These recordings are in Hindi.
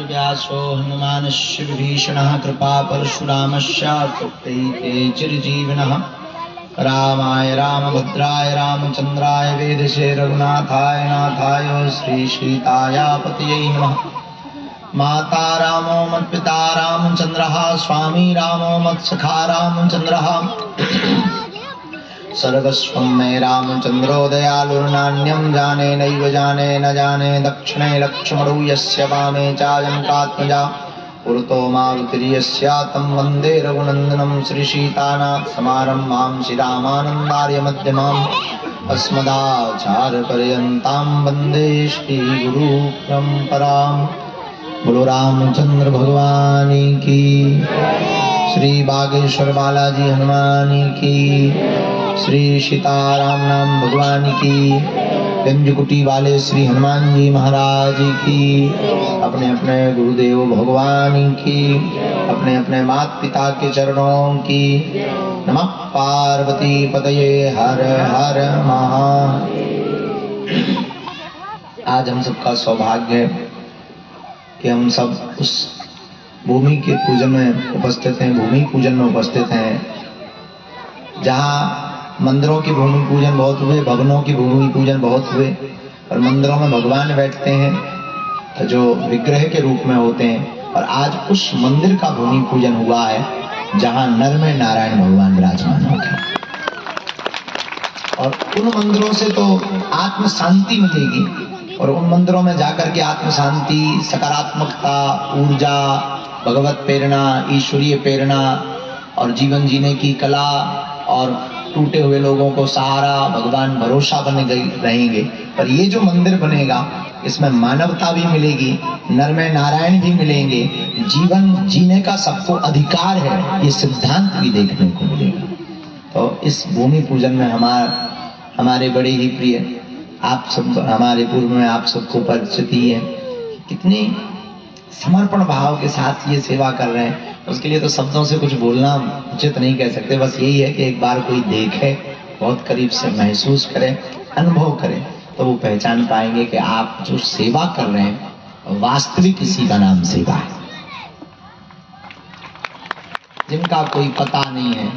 व्यासो हनुमानस्य विभीषणः कृपा परशुरामस्याप्तैते चिरजीविनः रामाय रामभद्राय रामचन्द्राय वेदसे रघुनाथाय नाथाय श्रीसीताय पतये नमः। माता रामो मत्पिता रामचन्द्रः स्वामी रामो मत्सखा रामचन्द्रः सर्वस्वं मे रामचन्द्रो दयालुर्नान्यं जाने नैव जाने न जाने दक्षिणे लक्ष्मणो यस्य वामे चायं कात्मजा पुरतो मारुतिर्यस्य तं वन्दे रघुनन्दनं श्रीसीतानाथ समारम्भां श्रीरामानन्दार्यमध्यमाम् अस्मदाचार्यपर्यन्तां वन्दे श्रीगुरुपरम्पराम्। बोलो रामचंद्र भगवान की, श्री बागेश्वर बालाजी हनुमान की, श्री सीताराम नाम भगवान की, गंजकुटी वाले श्री हनुमान जी महाराज की, अपने अपने गुरुदेव भगवान की, अपने अपने माता पिता के चरणों की। नमः पार्वती पतये हर हर महादेव। आज हम सबका सौभाग्य है कि हम सब उस भूमि के पूजन में उपस्थित हैं, भूमि पूजन में उपस्थित हैं, जहाँ मंदिरों की भूमि पूजन बहुत हुए, भवनों की भूमि पूजन बहुत हुए, और मंदिरों में भगवान बैठते हैं जो विग्रह के रूप में होते हैं। और आज उस मंदिर का भूमि पूजन हुआ है जहाँ नर में नारायण भगवान विराजमान हो गए। और उन मंदिरों से तो आत्म शांति मिलेगी, और उन मंदिरों में जाकर के आत्म शांति, सकारात्मकता, ऊर्जा, भगवत प्रेरणा, ईश्वरीय प्रेरणा और जीवन जीने की कला और टूटे हुए लोगों को सहारा, भगवान भरोसा बने रहेंगे। पर ये जो मंदिर बनेगा इसमें मानवता भी मिलेगी, नर में नारायण भी मिलेंगे, जीवन जीने का सबको अधिकार है, ये सिद्धांत भी देखने को मिलेगा। तो इस भूमि पूजन में हमारे बड़े ही प्रिय आप सब, हमारे पूर्व में आप सबको परिचित ही है, कितनी समर्पण भाव के साथ ये सेवा कर रहे हैं। उसके लिए तो शब्दों से कुछ बोलना उचित नहीं कह सकते, बस यही है कि एक बार कोई देखे, बहुत करीब से महसूस करे, अनुभव करे, तो वो पहचान पाएंगे कि आप जो सेवा कर रहे हैं वास्तविक इसी का नाम सेवा है। जिनका कोई पता नहीं है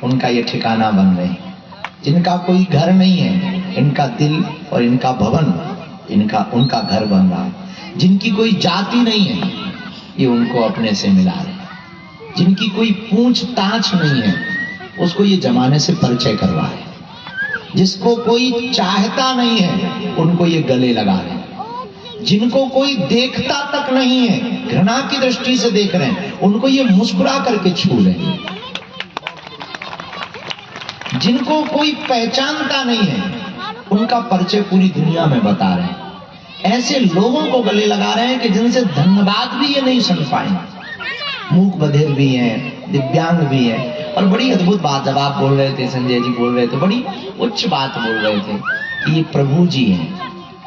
उनका ये ठिकाना बन रहे हैं, जिनका कोई घर नहीं है इनका दिल और इनका भवन, उनका घर बन रहा है। जिनकी कोई जाति नहीं है ये उनको अपने से मिला रहे हैं। जिनकी कोई पूछताछ नहीं है उसको ये जमाने से परिचय करवा रहे हैं। जिसको कोई चाहता नहीं है उनको ये गले लगा रहे हैं। जिनको कोई देखता तक नहीं है, घृणा की दृष्टि से देख रहे हैं, उनको ये मुस्कुरा करके छू रहे हैं। जिनको कोई पहचानता नहीं है उनका परिचय पूरी दुनिया में बता रहे हैं। ऐसे लोगों को गले लगा रहे हैं कि जिनसे धन्यवाद भी ये नहीं सुन पाएंगे। मूक बधिर भी हैं, दिव्यांग भी हैं। और बड़ी अद्भुत बात जब आप बोल रहे थे, संजय जी बोल रहे थे, बड़ी उच्च बात बोल रहे थे कि ये प्रभु जी हैं।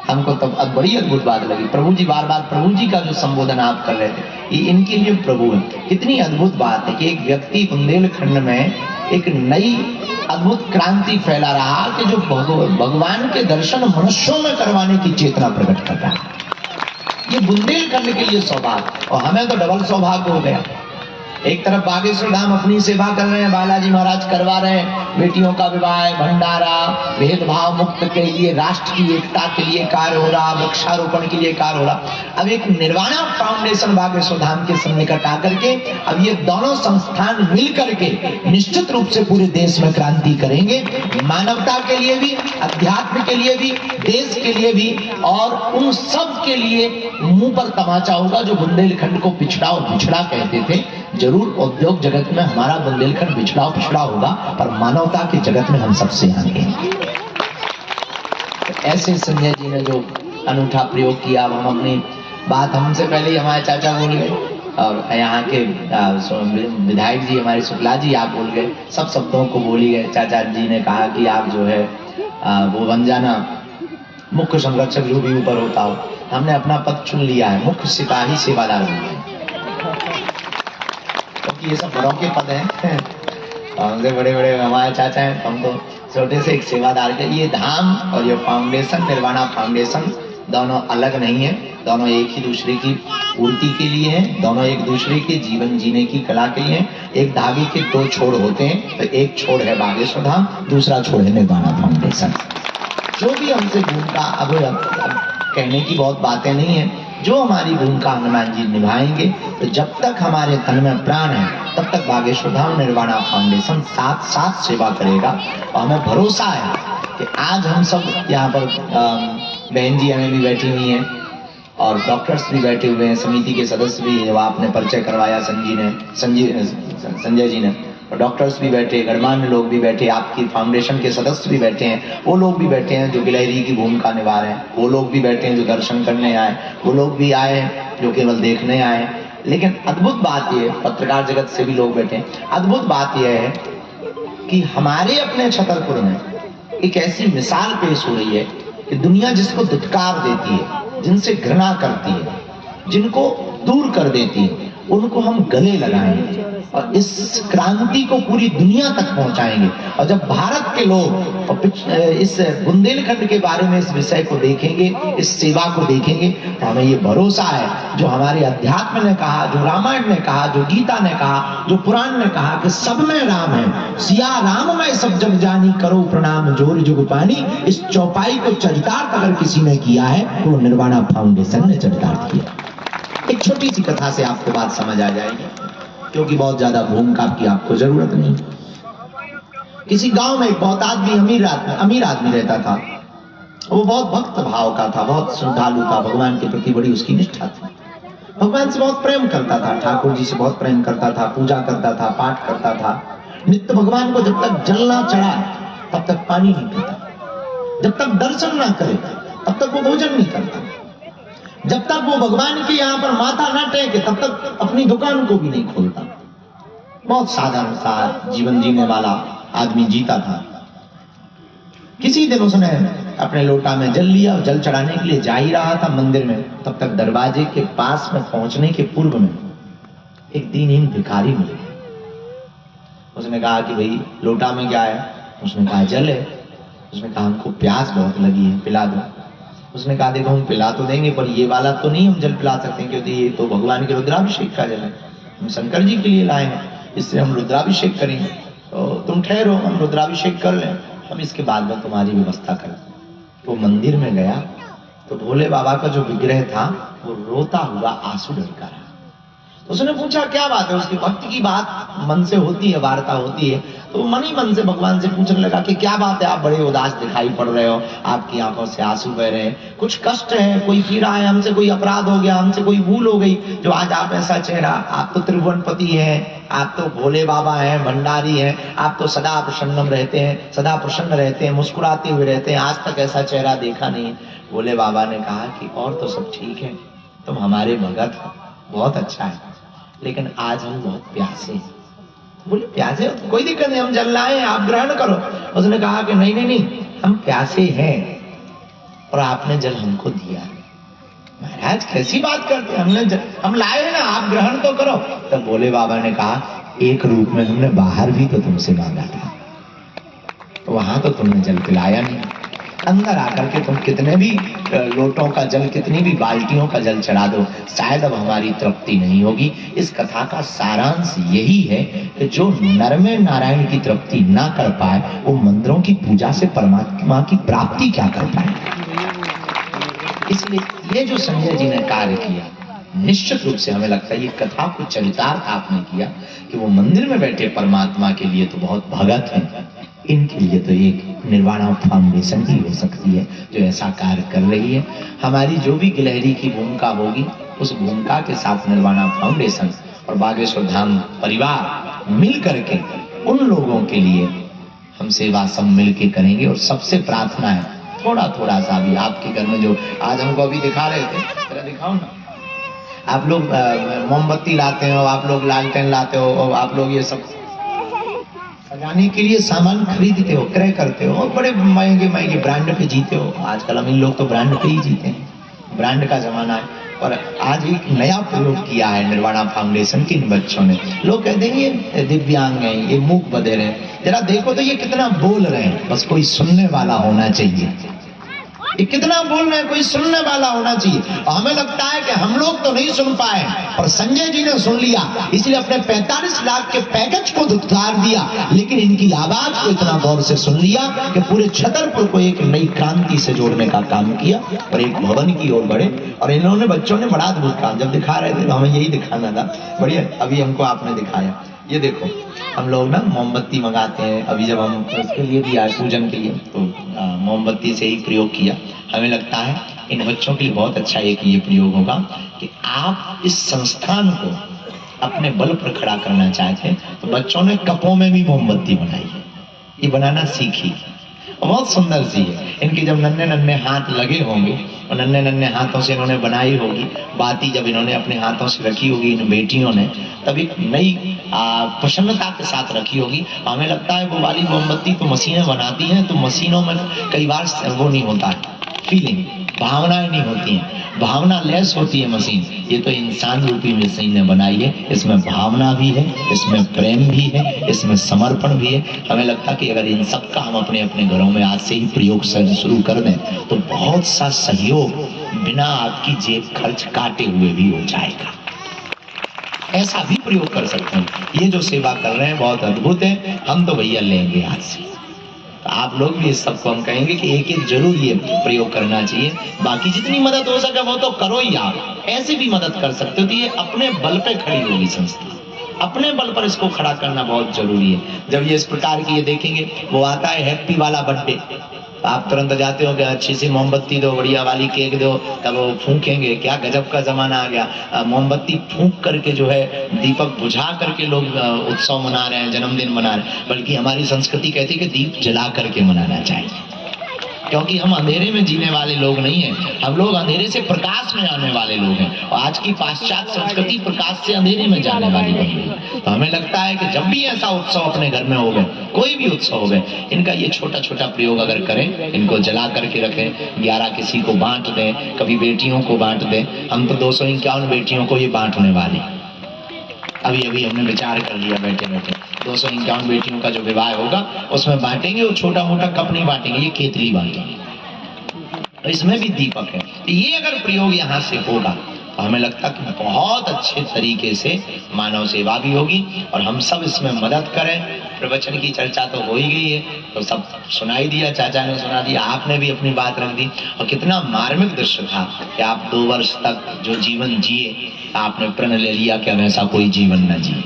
हमको तब अब बड़ी अद्भुत बात लगी, प्रभु जी, बार बार प्रभु जी का जो संबोधन आप कर रहे थे, ये इनके लिए प्रभु है। कितनी अद्भुत बात है कि एक व्यक्ति बुंदेलखंड में एक नई अद्भुत क्रांति फैला रहा कि जो भगवान के दर्शन मनुष्यों में करवाने की चेतना प्रकट कर रहा है। ये बुंदेलखंड के लिए सौभाग्य, और हमें तो डबल सौभाग्य हो गया। एक तरफ बागेश्वर धाम अपनी सेवा कर रहे हैं, बालाजी महाराज करवा रहे हैं, बेटियों का विवाह, भंडारा, भेदभाव मुक्त के लिए, राष्ट्र की एकता के लिए कार्य हो रहा, वृक्षारोपण के लिए कार्य हो रहा। अब एक निर्वाणा फाउंडेशन बागेश्वर धाम के सन्निकट आकर के अब ये दोनों संस्थान मिल करके निश्चित रूप से पूरे देश में क्रांति करेंगे, मानवता के लिए भी, अध्यात्म के लिए भी, देश के लिए भी, और उन सब के लिए मुंह पर तमाचा होगा जो बुंदेलखंड को पिछड़ा और पिछड़ा कहते थे। जरूर उद्योग जगत में हमारा बुंदेलखंड पिछड़ा पिछड़ा होगा, पर मानवता के जगत में हम सबसे आगे हैं। ऐसे संजय जी ने जो अनूठा प्रयोग किया, हम अपनी बात हमसे पहले ही हमारे चाचा बोल गए, और यहाँ के विधायक जी हमारे शुक्ला जी आप बोल गए, सब शब्दों को बोली गए। चाचा जी ने कहा कि आप जो है वो बन जाना मुख्य संरक्षक, जो भी ऊपर होता हो। हमने अपना पद चुन लिया है, मुख्य सिपाही सेवादार, क्योंकि ये सब बड़ों के पद हैं। हमसे बड़े बड़े हमारे चाचा हैं, हम तो छोटे से एक सेवादार के ये धाम और ये फाउंडेशन निर्वाणा फाउंडेशन दोनों अलग नहीं है, दोनों एक ही दूसरे की पूर्ति के लिए हैं, दोनों एक दूसरे के जीवन जीने की कला के लिए हैं। एक धागे के दो छोर होते हैं, तो एक छोर है बागेश्वर धाम, दूसरा छोर है निर्वाणा फाउंडेशन। जो भी हमसे भूमिका अब कहने की बहुत बातें नहीं है, जो हमारी भूमिका हनुमान जी निभाएंगे, तो जब तक हमारे तन में प्राण है तब तक बागेश्वर धाम निर्वाणा फाउंडेशन साथ साथ सेवा करेगा। और हमें भरोसा है कि आज हम सब यहाँ पर बहन जी हमें भी बैठी हुई हैं और डॉक्टर्स भी बैठे हुए हैं, समिति के सदस्य भी हैं, आपने परिचय करवाया संजय जी ने, और डॉक्टर्स भी बैठे, गणमान्य लोग भी बैठे, आपकी फाउंडेशन के सदस्य भी बैठे हैं, वो लोग भी बैठे हैं जो गिलहरी की भूमिका निभा रहे हैं, वो लोग भी बैठे हैं जो दर्शन करने आए, वो लोग भी आए हैं जो केवल देखने आए। लेकिन अद्भुत बात यह, पत्रकार जगत से भी लोग बैठे हैं, अद्भुत बात यह है कि हमारे अपने छतरपुर में एक ऐसी मिसाल पेश हो रही है कि दुनिया जिसको धिक्कार देती है, जिनसे घृणा करती है, जिनको दूर कर देती है, उनको हम गले लगाएंगे और इस क्रांति को पूरी दुनिया तक पहुंचाएंगे। और जब भारत के लोग इस बुंदेलखंड के बारे में इस विषय को देखेंगे, इस सेवा को देखेंगे, तो हमें ये भरोसा है जो हमारे अध्यात्म ने कहा, जो रामायण ने कहा, जो गीता ने कहा, जो पुराण ने कहा कि सब में राम है, सिया राम में सब जग जानी, करो प्रणाम जोर जुग पानी। इस चौपाई को चरितार्थ अगर किसी ने किया है तो वो निर्वाणा फाउंडेशन ने चरितार्थ किया। एक छोटी सी कथा से आपको बात समझ आ जाएगी, क्योंकि बहुत ज्यादा भूमिका की आपको जरूरत नहीं। किसी गांव में एक बहुत अमीर आदमी रहता था। वो बहुत भक्त भाव का था, बहुत श्रद्धालु था, भगवान के प्रति बड़ी उसकी निष्ठा थी, भगवान से बहुत प्रेम करता था, ठाकुर जी से बहुत प्रेम करता था, पूजा करता था, पाठ करता था। नित्य भगवान को जब तक जल ना चढ़ा तब तक पानी नहीं पीता, जब तक दर्शन ना करे तब तक वो भोजन नहीं करता, जब तक वो भगवान के यहाँ पर माथा ना टेके तब तक अपनी दुकान को भी नहीं खोलता। बहुत साधारण सा जीवन जीने वाला आदमी जीता था। किसी दिन उसने अपने लोटा में जल लिया और जल चढ़ाने के लिए जा ही रहा था मंदिर में, तब तक दरवाजे के पास में पहुंचने के पूर्व में एक दीनहीन भिखारी मिले। उसने कहा कि भाई लोटा में क्या है? उसने कहा जल है। उसने कहा हमको प्यास बहुत लगी है, पिला दो। उसने कहा देखो हम पिला तो देंगे, पर ये वाला तो नहीं हम जल पिला सकते हैं, क्योंकि ये तो भगवान के रुद्राभिषेक का जल है, हम शंकर जी के लिए लाए हैं, इससे हम रुद्राभिषेक करेंगे, तो तुम ठहरो, हम रुद्राभिषेक कर लें, हम इसके बाद में तुम्हारी व्यवस्था करें। तो मंदिर में गया तो भोले बाबा का जो विग्रह था वो रोता हुआ आंसू ढलका रहा। तो उसने पूछा क्या बात है? उसकी भक्ति की बात मन से होती है, वार्ता होती है, तो वो मन ही मन से भगवान से पूछने लगा कि क्या बात है, आप बड़े उदास दिखाई पड़ रहे हो, आपकी आंखों से आंसू बह रहे हैं, कुछ कष्ट है, कोई पीड़ा है, हमसे कोई अपराध हो गया, हमसे कोई भूल हो गई जो आज आप ऐसा चेहरा? आप तो त्रिभुवनपति हैं, आप तो भोले बाबा हैं, भंडारी हैं, आप तो सदा प्रसन्न रहते हैं, सदा प्रसन्न रहते हैं, मुस्कुराते हुए रहते हैं, आज तक ऐसा चेहरा देखा नहीं। भोले बाबा ने कहा कि और तो सब ठीक है, तुम हमारे भगत हो, बहुत अच्छा है, लेकिन आज हम बहुत प्यासे हैं। बोले प्यासे हो तो कोई दिक्कत नहीं, हम जल लाए हैं, आप ग्रहण करो। उसने कहा कि नहीं नहीं नहीं, हम प्यासे हैं और आपने जल हमको दिया। महाराज कैसी बात करते हैं, हम लाए हैं ना, आप ग्रहण तो करो। तब भोले बाबा ने कहा एक रूप में हमने बाहर भी तो तुमसे मांगा था, तो वहां तो तुमने जल पिलाया नहीं। अंदर आकर के तुम कितने भी लोटों का जल, कितनी भी बाल्टियों का जल चढ़ा दो, शायद अब हमारी तृप्ति नहीं होगी। इस कथा का सारांश यही है कि जो नर में नारायण की तृप्ति ना कर पाए वो मंदिरों की पूजा से परमात्मा की प्राप्ति क्या कर पाए। इसलिए ये जो संजय जी ने कार्य किया, निश्चित रूप से हमें लगता है ये कथा को चरितार्थ आपने किया कि वो मंदिर में बैठे परमात्मा के लिए तो बहुत भगत हैं, इनके लिए तो एक निर्वाणा फाउंडेशन ही हो सकती है जो ऐसा कार्य कर रही है। हमारी जो भी गिलहरी की भूमिका होगी, उस भूमिका के साथ निर्वाणा फाउंडेशन और बागेश्वर धाम परिवार मिल करके उन लोगों के लिए हम सेवा सब मिल के करेंगे। और सबसे प्रार्थना है थोड़ा थोड़ा सा भी आपके घर में, जो आज हमको अभी दिखा रहे थे, जरा दिखाओ ना, आप लोग मोमबत्ती लाते हो, आप लोग लालटेन लाते हो, और आप लोग ये सब सजाने के लिए सामान खरीदते हो, क्रय करते हो, और बड़े महंगे महंगे ब्रांड पे जीते हो। आजकल अमीर लोग तो ब्रांड पे ही जीते हैं, ब्रांड का जमाना है। और आज एक नया प्रयोग किया है निर्वाणा फाउंडेशन के इन बच्चों ने। लोग कहते हैं ये दिव्यांग हैं, ये मूक बधिर हैं, जरा देखो तो ये कितना बोल रहे हैं, बस कोई सुनने वाला होना चाहिए। ये कितना बोल रहे हैं, कोई सुनने वाला होना चाहिए। और हमें लगता है कि हम लोग तो नहीं सुन पाए, और संजय जी ने सुन लिया, इसलिए अपने 45 लाख के पैकेज को दुत्कार दिया, लेकिन इनकी आवाज को इतना गौर से सुन लिया कि पूरे छतरपुर को एक नई क्रांति से जोड़ने का काम किया और एक भवन की ओर बढ़े। और इन्होंने बच्चों ने बड़ा अद्भुत काम, जब दिखा रहे थे तो हमें यही दिखाना था। बढ़िया, अभी हमको आपने दिखाया। ये देखो, हम लोग ना मोमबत्ती मंगाते हैं, अभी जब हम उसके लिए भी आए पूजन के लिए, तो मोमबत्ती से ही प्रयोग किया। हमें लगता है इन बच्चों के लिए बहुत अच्छा एक ये प्रयोग होगा कि आप इस संस्थान को अपने बल पर खड़ा करना चाहते हैं, तो बच्चों ने कपों में भी मोमबत्ती बनाई है, ये बनाना सीखी, बहुत सुंदर सी है। इनके जब नन्हे नन्हे हाथ लगे होंगे और नन्हे नन्हे हाथों से इन्होंने बनाई होगी, बाती जब इन्होंने अपने हाथों से रखी होगी इन बेटियों ने, तब एक नई प्रसन्नता के साथ रखी होगी। हमें लगता है वो वाली मोमबत्ती तो मशीनें बनाती हैं, तो मशीनों में कई बार वो नहीं होता है, फीलिंग, भावनाएं नहीं होती हैं, भावना लेस होती है मशीन। ये तो इंसान रूपी मशीन ने बनाई है, इसमें भावना भी है, इसमें प्रेम भी है, इसमें समर्पण भी है। हमें लगता है कि अगर इन सब का हम अपने अपने घरों में आज से ही प्रयोग शुरू कर दें तो बहुत सा सहयोग बिना आपकी जेब खर्च काटे हुए भी हो जाएगा। ऐसा भी प्रयोग कर सकते हैं। ये जो सेवा कर रहे हैं बहुत अद्भुत है, हम तो भैया लेंगे आज से। तो आप लोग भी इस सबको हम कहेंगे कि एक एक जरूर ये प्रयोग करना चाहिए। बाकी जितनी मदद हो सके वो तो करो ही। आप ऐसे भी मदद कर सकते हो, तो ये अपने बल पे खड़ी होगी संस्था, अपने बल पर इसको खड़ा करना बहुत जरूरी है। जब ये इस प्रकार की ये देखेंगे, वो आता है हैप्पी वाला बर्थडे, आप तुरंत जाते हो कि अच्छी सी मोमबत्ती दो, बढ़िया वाली केक दो, तब वो फूकेंगे। क्या गजब का जमाना आ गया, मोमबत्ती फूक करके जो है, दीपक बुझा करके लोग उत्सव मना रहे हैं, जन्मदिन मना रहे हैं। बल्कि हमारी संस्कृति कहती है कि दीप जला करके मनाना चाहिए, क्योंकि हम अंधेरे में जीने वाले लोग नहीं हैं, हम लोग अंधेरे से प्रकाश में आने वाले लोग हैं। और आज की पाश्चात्य संस्कृति प्रकाश से अंधेरे में जाने वाली बन गई। तो हमें लगता है कि जब भी ऐसा उत्सव अपने घर में हो गए, कोई भी उत्सव हो गए, इनका ये छोटा छोटा प्रयोग अगर करें, इनको जला करके रखें, 11 किसी को बांट दें, कभी बेटियों को बांट दें। हम तो 251 बेटियों को ये बांटने वाले, अभी अभी हमने विचार कर लिया बैठे बैठे, 251 बेटियों का जो विवाह होगा उसमें बांटेंगे। वो छोटा मोटा कप नहीं बांटेंगे, ये केतली बांटेंगे। तो इसमें भी दीपक है। ये अगर प्रयोग यहाँ से होगा तो हमें लगता कि बहुत अच्छे तरीके से मानव सेवा भी होगी और हम सब इसमें मदद करें। प्रवचन की चर्चा तो हो ही गई है, तो सब सुनाई दिया, चाचा ने सुना दिया, आपने भी अपनी बात रख दी। और कितना मार्मिक दृश्य था कि आप 2 वर्ष तक जो जीवन जिए, आपने प्रण ले लिया कि अब ऐसा कोई जीवन न जिए।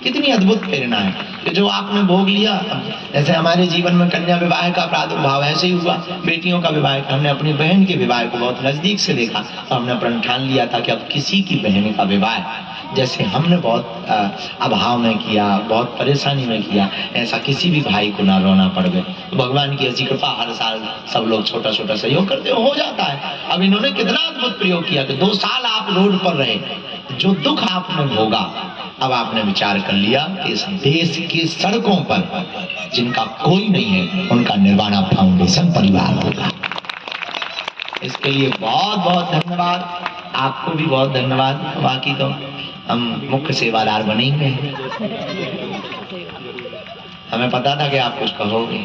कितनी अद्भुत प्रेरणा है कि जो आपने भोग लिया। जैसे हमारे जीवन में कन्या विवाह का प्रादुर्भाव ऐसे ही हुआ, बेटियों का विवाह, हमने अपनी बहन के विवाह को बहुत नजदीक से देखा, तो हमने प्रण ठान लिया था कि अब किसी की बहन का विवाह जैसे हमने बहुत अभाव में किया, बहुत परेशानी में किया, ऐसा किसी भी भाई को ना रोना पड़ गए। तो भगवान की ऐसी कृपा, हर साल सब लोग छोटा छोटा सहयोग करते हो जाता है। अब इन्होंने कितना अद्भुत प्रयोग किया कि 2 साल आप रोड पर रहे, जो दुख आपने भोगा, अब आपने विचार कर लिया कि इस देश की सड़कों पर जिनका कोई नहीं है, उनका निर्वाणा फाउंडेशन परिवार होगा। इसके लिए बहुत बहुत धन्यवाद, आपको भी बहुत धन्यवाद। बाकी तो हम मुख्य सेवादार बनेंगे, हमें पता था कि आप कुछ कहोगे।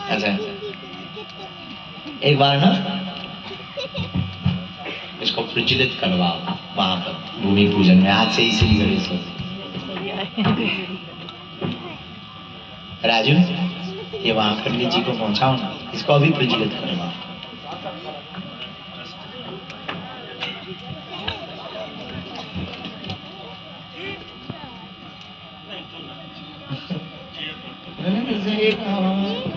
अच्छा, एक बार ना इसको प्रज्वलित करवाओ वहां पर भूमि पूजन में, आज से इसी गणेश राजू, ये वहां पंडित जी को पहुंचाओ ना, इसको अभी प्रज्वलित करवाओ। एक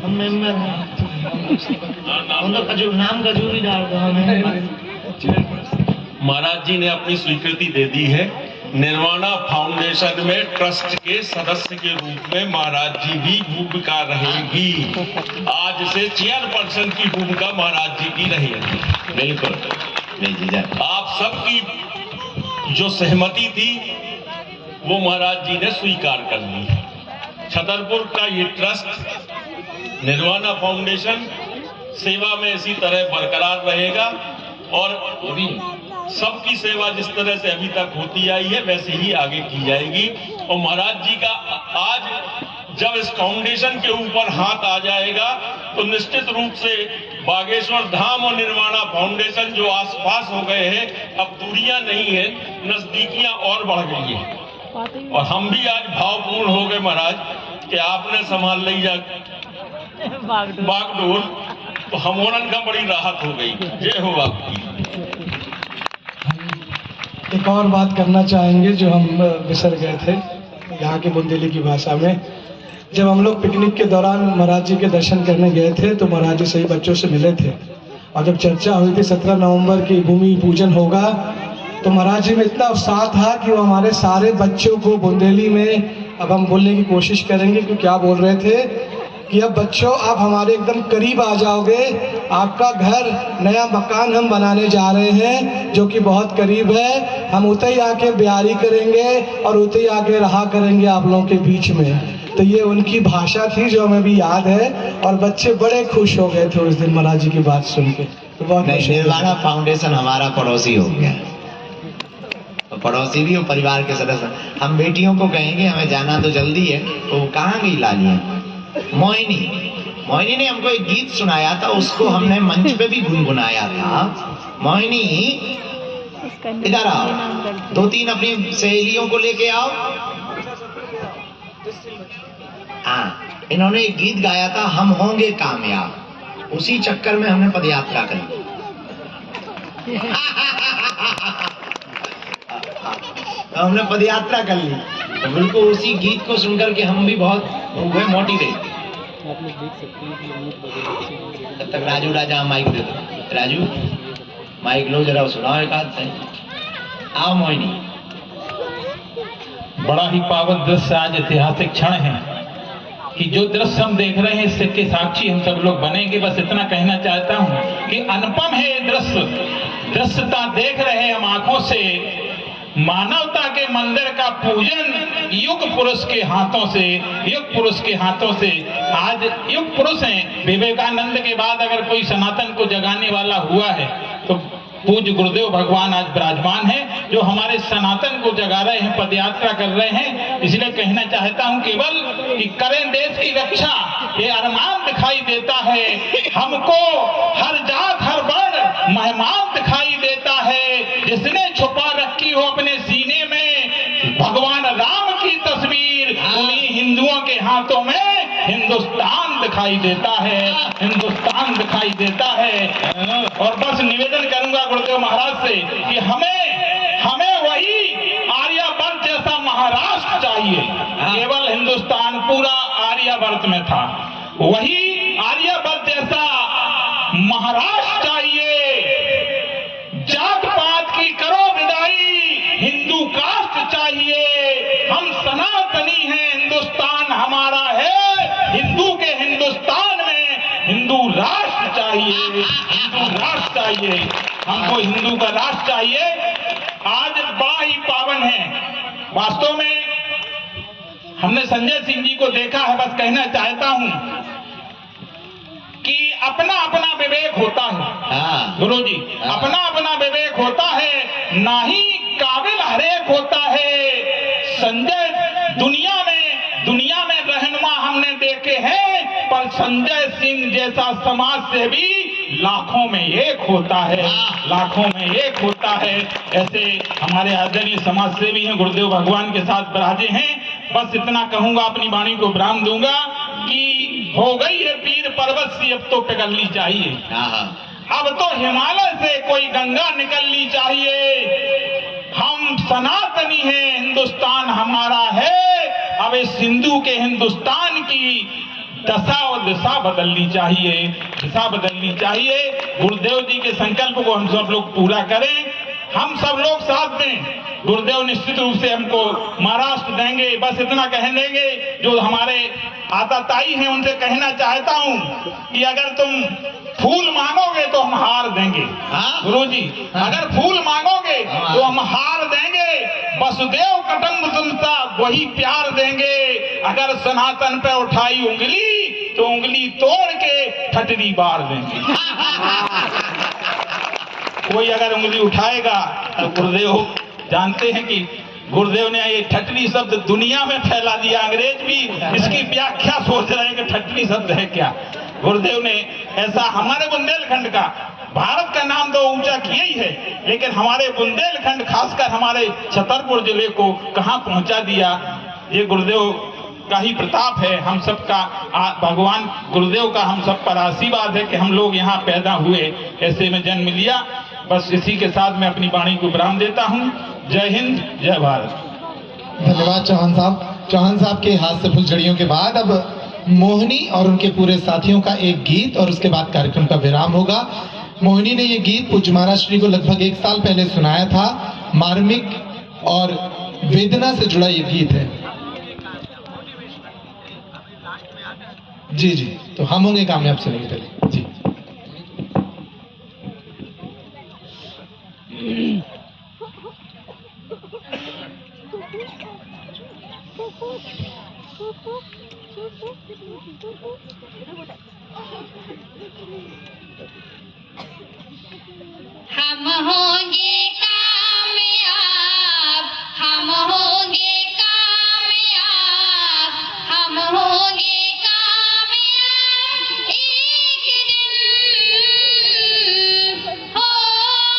हम मेंबर हैं, तो नाम खजूरी डाल दो हमें। महाराज जी ने अपनी स्वीकृति दे दी है। निर्वाणा फाउंडेशन में ट्रस्ट के सदस्य के रूप में महाराज जी की भूमिका रहेगी। आज से चेयरपर्सन की भूमिका महाराज जी की रहेगी। बिल्कुल, आप सबकी जो सहमति थी वो महाराज जी ने स्वीकार कर ली। छतरपुर का ये ट्रस्ट निर्वाणा फाउंडेशन सेवा में इसी तरह बरकरार रहेगा और सबकी सेवा जिस तरह से अभी तक होती आई है वैसे ही आगे की जाएगी। और महाराज जी का आज जब इस फाउंडेशन के ऊपर हाथ आ जाएगा तो निश्चित रूप से बागेश्वर धाम और निर्वाणा फाउंडेशन जो आसपास हो गए हैं, अब दूरियां नहीं है, नजदीकियां और बढ़ गई है। और हम भी आज भावपूर्ण हो गए महाराज कि आपने संभाल लिया बागडोर, तो हमोरन का बड़ी राहत हो गई। जय हो आपकी। एक और बात करना चाहेंगे जो हम बिसर गए थे यहाँ के बुंदेली की भाषा में। जब हम लोग पिकनिक के दौरान महाराज जी के दर्शन करने गए थे तो महाराज जी सही बच्चों से मिले थे, और जब चर्चा हुई थी 17 नवंबर की भूमि पूजन होगा तो महाराज जी में इतना उत्साह था कि वो हमारे सारे बच्चों को बुंदेली में, अब हम बोलने की कोशिश करेंगे कि क्या बोल रहे थे कि अब बच्चों आप हमारे एकदम करीब आ जाओगे, आपका घर नया मकान हम बनाने जा रहे हैं जो कि बहुत करीब है, हम उते ही आके ब्यारी करेंगे और उते ही आके रहा करेंगे आप लोगों के बीच में। तो ये उनकी भाषा थी जो हमें भी याद है, और बच्चे बड़े खुश हो गए थे उस दिन महाराज जी की बात सुन के। तो बहुत निर्वाणा फाउंडेशन हमारा पड़ोसी हो गया, तो पड़ोसी भी हो, परिवार के सदस्य। हम बेटियों को कहेंगे हमें जाना तो जल्दी है, तो कहाँ गई लालियां? मोहिनी ने हमको एक गीत सुनाया था, उसको हमने मंच पे भी गुनगुनाया था। मोहिनी इधर आओ, 2-3 अपनी सहेलियों को लेके आओ। हाँ, इन्होंने एक गीत गाया था, हम होंगे कामयाब, उसी चक्कर में हमने पदयात्रा करी। हमने पदयात्रा कर ली, तो बिल्कुल उसी गीत को सुनकर के हम भी बहुत हुए मोटिवेट। तब तक राजू राजा माइक दे दो। राजू माइक लो जरा, सुनाओ एक आध सही। आओ मोहिनी। बड़ा ही पावन दृश्य, आज ऐतिहासिक क्षण है कि जो दृश्य हम देख रहे हैं इससे के साक्षी हम सब लोग बनेंगे। बस इतना कहना चाहता हूं कि अनुपम है ये दृश्य, दृश्यता देख रहे हैं हम आंखों से। मानवता के मंदिर का पूजन युग पुरुष के हाथों से, युग पुरुष के हाथों से। आज युग पुरुष हैं, विवेकानंद के बाद अगर कोई सनातन को जगाने वाला हुआ है तो पूज्य गुरुदेव भगवान आज विराजमान है, जो हमारे सनातन को जगा रहे हैं, पदयात्रा कर रहे हैं। इसलिए कहना चाहता हूं केवल कि करें देश की रक्षा, ये अरमान दिखाई देता है हमको। हर जात हर वर्ण मेहमान दिखाई देता है, जिसने छुपा रखी हो अपने सीने में भगवान राम की तस्वीर, उन्हीं हिंदुओं के हाथों में हिंदुस्तान दिखाई देता है, हिंदुस्तान दिखाई देता है। और बस निवेदन करूंगा गुरुदेव महाराज से कि हमें वही आर्यावर्त जैसा महाराष्ट्र चाहिए। केवल हिंदुस्तान पूरा आर्यावर्त में था, वही आर्यावर्त जैसा महाराष्ट्र चाहिए। जात पात की करो विदाई, हिंदू कास्ट चाहिए। हम सनातनी हैं, हिंदुस्तान हमारा है, हिंदू के हिंदुस्तान में हिंदू राष्ट्र चाहिए, हिंदू राष्ट्र चाहिए, हमको हिंदू का राष्ट्र चाहिए। आज बड़ा ही पावन है। वास्तव में हमने संजय सिंह जी को देखा है। बस कहना चाहता हूं कि अपना अपना विवेक होता है गुरु जी, अपना अपना विवेक होता है, ना ही काबिल हरेक होता है। संजय दुनिया में रहनुमा हमने देखे हैं, पर संजय सिंह जैसा समाज सेवी लाखों में एक होता है, लाखों में एक होता है। ऐसे हमारे आदरणीय समाज सेवी हैं, गुरुदेव भगवान के साथ विराजे हैं। बस इतना कहूंगा, अपनी वाणी को विराम दूंगा कि हो गई है पीर पर्वत सी, अब तो पिघलनी चाहिए। अब तो हिमालय से कोई गंगा निकलनी चाहिए। हम सनातनी हैं, हिंदुस्तान हमारा है। अब इस हिंदू के हिंदुस्तान की दशा और दिशा बदलनी चाहिए, दिशा बदलनी चाहिए। गुरुदेव जी के संकल्प को हम सब लोग पूरा करें, हम सब लोग साथ दें। गुरुदेव निश्चित रूप से हमको महाराष्ट्र देंगे। बस इतना कह देंगे, जो हमारे आताताई हैं उनसे कहना चाहता हूं कि अगर तुम फूल मांगोगे तो हम हार देंगे। गुरु जी, अगर फूल मांगोगे तो हम हार देंगे। वसुदेव कुटुंब तुमसा वही प्यार देंगे। अगर सनातन पे उठाई उंगली तो उंगली तोड़ के ठटरी बार देंगे। कोई अगर उंगली उठाएगा तो गुरुदेव जानते हैं कि गुरुदेव ने ये ठटरी शब्द दुनिया में फैला दिया। अंग्रेज भी इसकी व्याख्या सोच रहे हैं कि ठटरी शब्द है क्या। गुरुदेव ने ऐसा हमारे बुंदेलखंड का, भारत का नाम तो ऊंचा किया ही है, लेकिन हमारे बुंदेलखंड खासकर हमारे छतरपुर जिले को कहां पहुंचा दिया, ये गुरुदेव का ही प्रताप है। हम सबका भगवान गुरुदेव का हम सब पर आशीर्वाद है कि हम लोग यहाँ पैदा हुए, ऐसे में जन्म लिया। बस इसी के साथ मैं अपनी वाणी को विराम देता हूँ। जय हिंद, जय भारत। धन्यवाद चौहान साहब। चौहान साहब के हाथ से फुलझड़ियों के बाद अब मोहिनी और उनके पूरे साथियों का एक गीत और उसके बाद कार्यक्रम का विराम होगा। मोहिनी ने ये गीत पूज्य महाराज श्री को लगभग 1 साल पहले सुनाया था। मार्मिक और वेदना से जुड़ा ये गीत है। जी जी, तो हम होंगे कामयाब सुनेंगे पहले जी। हम होंगे कामयाब, हम होंगे कामयाब, हम होंगे कामयाब एक दिन। हो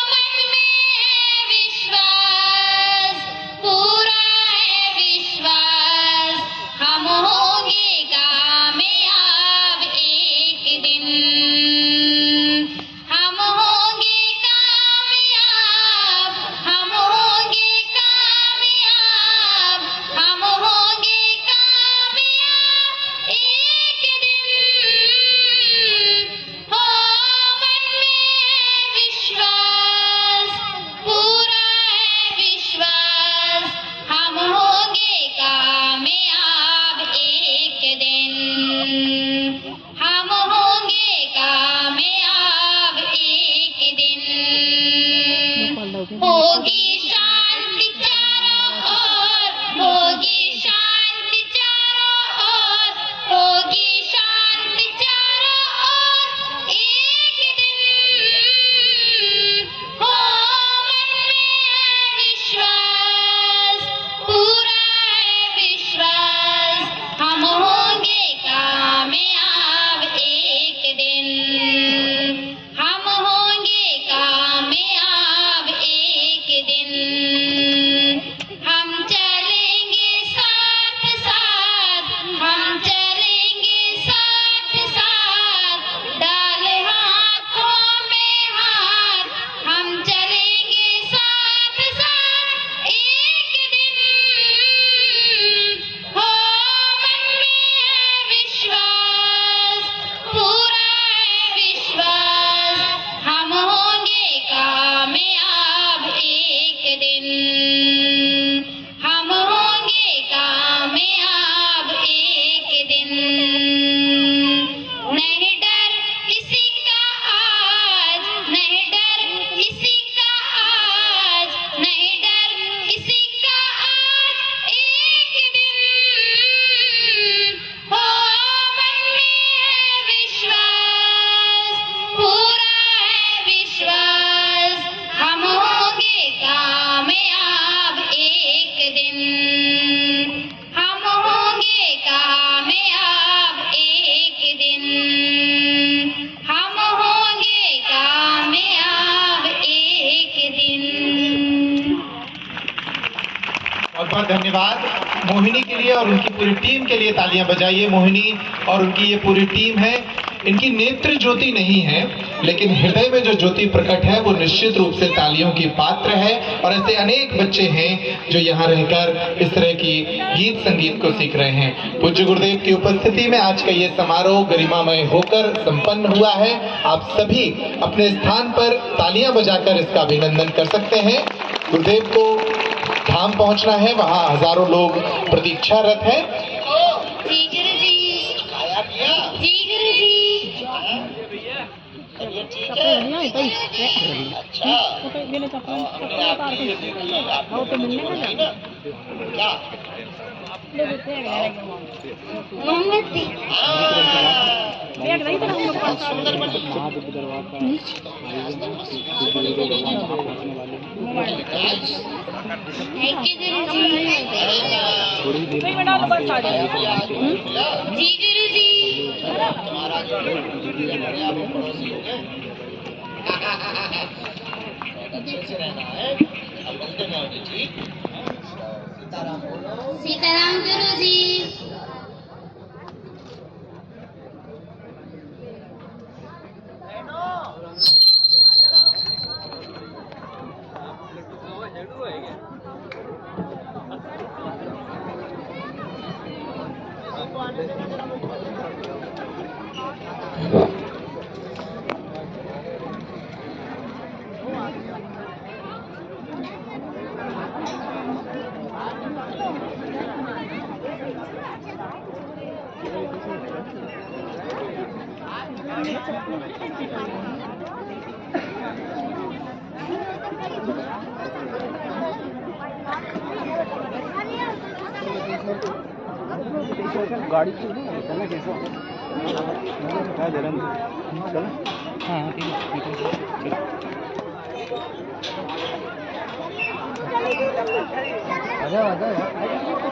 मन में है विश्वास, पूरा है विश्वास, हम होंगे कामयाब एक दिन। हम होंगे कामयाब, हम होंगे कामयाब, हम होंगे कामयाब एक दिन। हो मन में है विश्वास, पूरा है विश्वास, हम होंगे कामयाब एक दिन। हम होंगे कामयाब एक दिन। होगी शांति चारों ओर, होगी शांति चारों ओर, होगी शांति चारों ओर एक दिन। हो मन में है विश्वास, पूरा है विश्वास, हम होंगे कामयाब एक दिन। हम होंगे कामयाब एक दिन। हम चलेंगे साथ साथ, हम चलेंगे साथ साथ, डाल हाथों में हाथ, हम चलेंगे साथ साथ एक दिन। हो मन में है विश्वास, पूरा है विश्वास, हम होंगे कामयाब एक दिन। हम होंगे कामयाब एक दिन। नहीं डर किसी का आज, नहीं डर किसी का आज, नहीं डर किसी का आज एक दिन। हो मन में है विश्वास, पूरा है विश्वास, हम होंगे कामयाब एक दिन। हम होंगे कामयाब एक दिन। हम होंगे कामयाब एक दिन। बहुत बहुत धन्यवाद मोहिनी के लिए और उनकी पूरी टीम के लिए तालियां बजाइए। मोहिनी और उनकी ये पूरी टीम है, इनकी नेत्र ज्योति नहीं है, लेकिन हृदय में जो ज्योति प्रकट है वो निश्चित रूप से तालियों की पात्र है। और ऐसे अनेक बच्चे हैं जो यहाँ रहकर इस तरह की गीत संगीत को सीख रहे हैं। पूज्य गुरुदेव की उपस्थिति में आज का ये समारोह गरिमामय होकर संपन्न हुआ है। आप सभी अपने स्थान पर तालियां बजाकर इसका अभिनंदन कर सकते हैं। गुरुदेव को धाम पहुंचना है, वहाँ हजारों लोग प्रतीक्षारत हैं। जी गुरुजी, जी गुरुजी। अच्छा मोमबत्ती थैंक यू गुरुजी। जी गुरुजी। सीताराम गुरुजी। गाड़ी चलना कैसा क्या दे रहा चल। हाँ ठीक है। आजा